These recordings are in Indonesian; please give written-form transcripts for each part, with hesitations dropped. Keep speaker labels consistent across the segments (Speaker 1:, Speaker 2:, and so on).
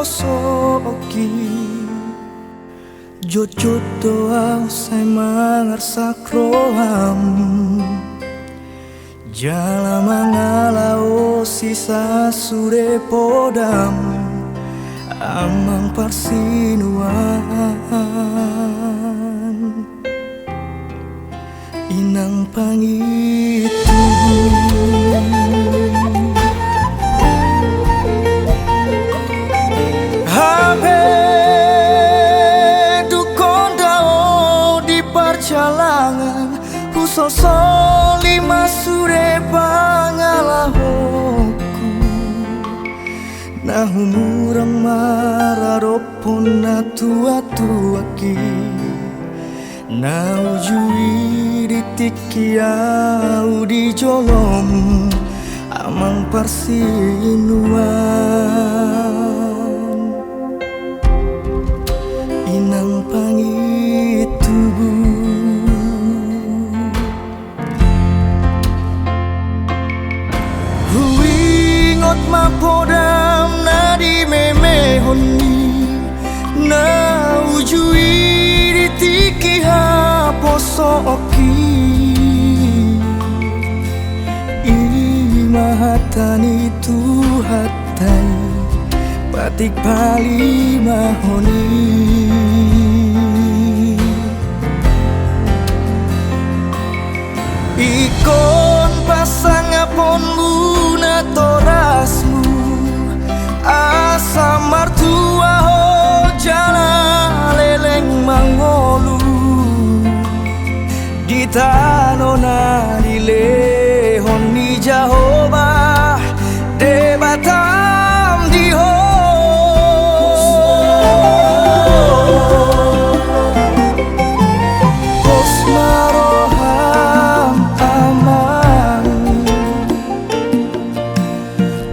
Speaker 1: posoki Jojot doa saya mangarsak roham Jala mangalao sisa sure podam Amang parsinuan Inang pangitu Habe dukon dao di perjalanan Husoso lima sure pangalahoku Nahumurang mararopon na tua-tuaki Naujui ditikiau di jolom Amang parsinuan Inang pangitu Huingot mapodam na di memehoni Na ujui ditiki haposoki Imahatani tuhatai Batik bali mahoni Ikon pasang apon muna torasmu Asa martua ho jala leleng mangolu Di tanona di lehon ni Jehovah Debatam di ho Posmaroham amang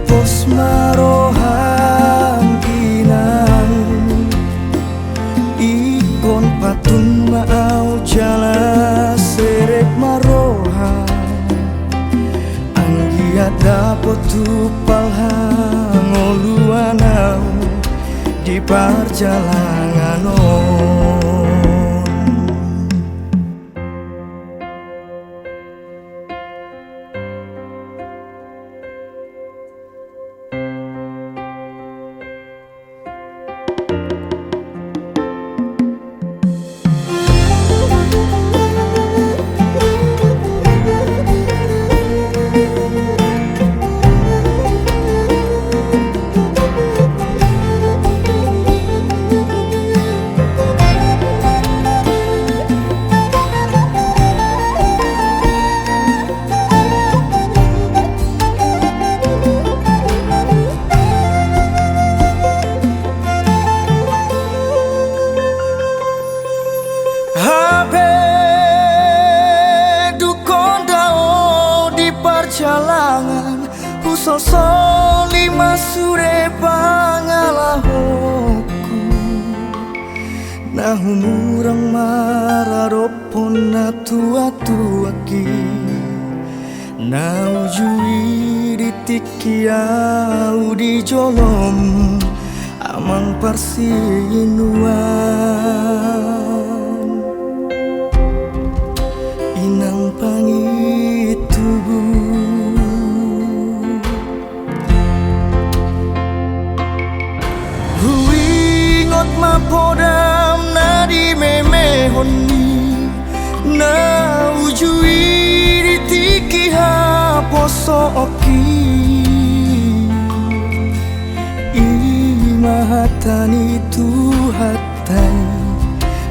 Speaker 1: Posmaroham inang Ikon patun maau jala serek maroham Dapat tupal hangoluanau di perjalanan Jalangan Husoso lima sure pangalahoku Nahumurang mararopon na tua-tuaki Naujui ditikiau di jolom Amang parsinuan Inang pangitu Mapodam na di memehoni Na ujui ditiki haposoki Imahatani tuhatai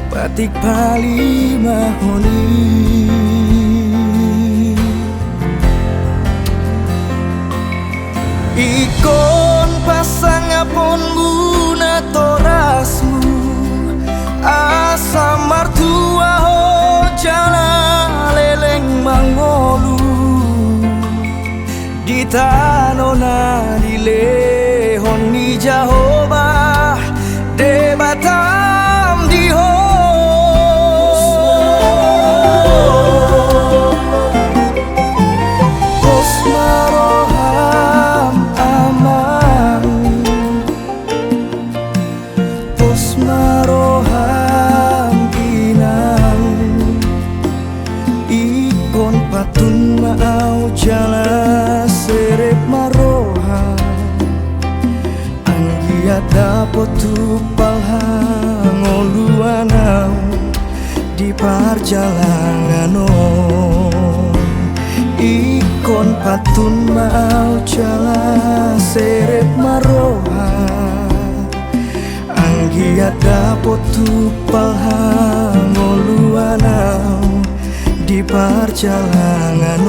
Speaker 1: Batik bali mahoni Ikon pasang apon muna torasmu Asa martua ho jala leleng mangolu Di tanona di lehon ni Jehovah Debatam di ho Posmaroham amang jala serep maroha anggiata potupalha ngoluanau di perjalangan ikon patun mau jala serep maroha anggiata potupalha ngoluanau di perjalangan